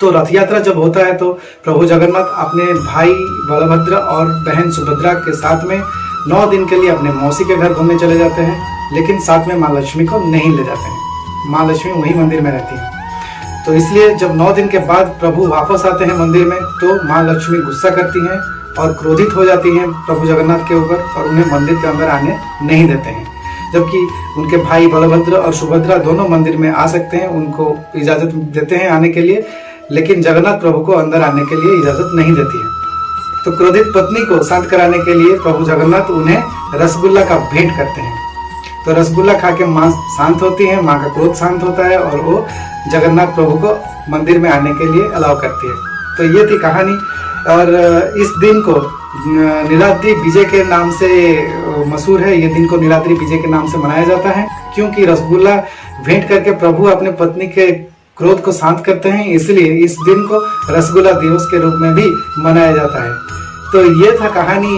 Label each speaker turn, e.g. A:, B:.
A: तो रथ यात्रा जब होता है तो प्रभु जगन्नाथ अपने भाई बलभद्र और बहन सुभद्रा के साथ में 9 दिन के लिए अपने मौसी के घर घूमने चले जाते हैं, लेकिन साथ में माँ लक्ष्मी को नहीं ले जाते हैं। माँ लक्ष्मी वही मंदिर में रहती है। तो इसलिए जब 9 दिन के बाद प्रभु वापस आते हैं मंदिर में तो माँ लक्ष्मी गुस्सा करती हैं और क्रोधित हो जाती हैं प्रभु जगन्नाथ के ऊपर और उन्हें मंदिर के अंदर आने नहीं देते हैं। जबकि उनके भाई बलभद्र और सुभद्रा दोनों मंदिर में आ सकते हैं, उनको इजाजत देते हैं आने के लिए, लेकिन जगन्नाथ प्रभु को अंदर आने के लिए इजाजत नहीं देती है। तो क्रोधित पत्नी को शांत कराने के लिए प्रभु जगन्नाथ उन्हें रसगुल्ला का भेंट करते हैं। तो रसगुल्ला खा के माँ शांत होती है, माँ का क्रोध शांत होता है और वो जगन्नाथ प्रभु को मंदिर में आने के लिए अलाउ करती है। तो ये थी कहानी। और इस दिन को नीलाद्री विजय के नाम से मशहूर है। ये दिन को नीलाद्री विजय के नाम से मनाया जाता है क्योंकि रसगुल्ला भेंट करके प्रभु अपने पत्नी के क्रोध को शांत करते हैं, इसलिए इस दिन को रसगुल्ला दिवस के रूप में भी मनाया जाता है। तो ये था कहानी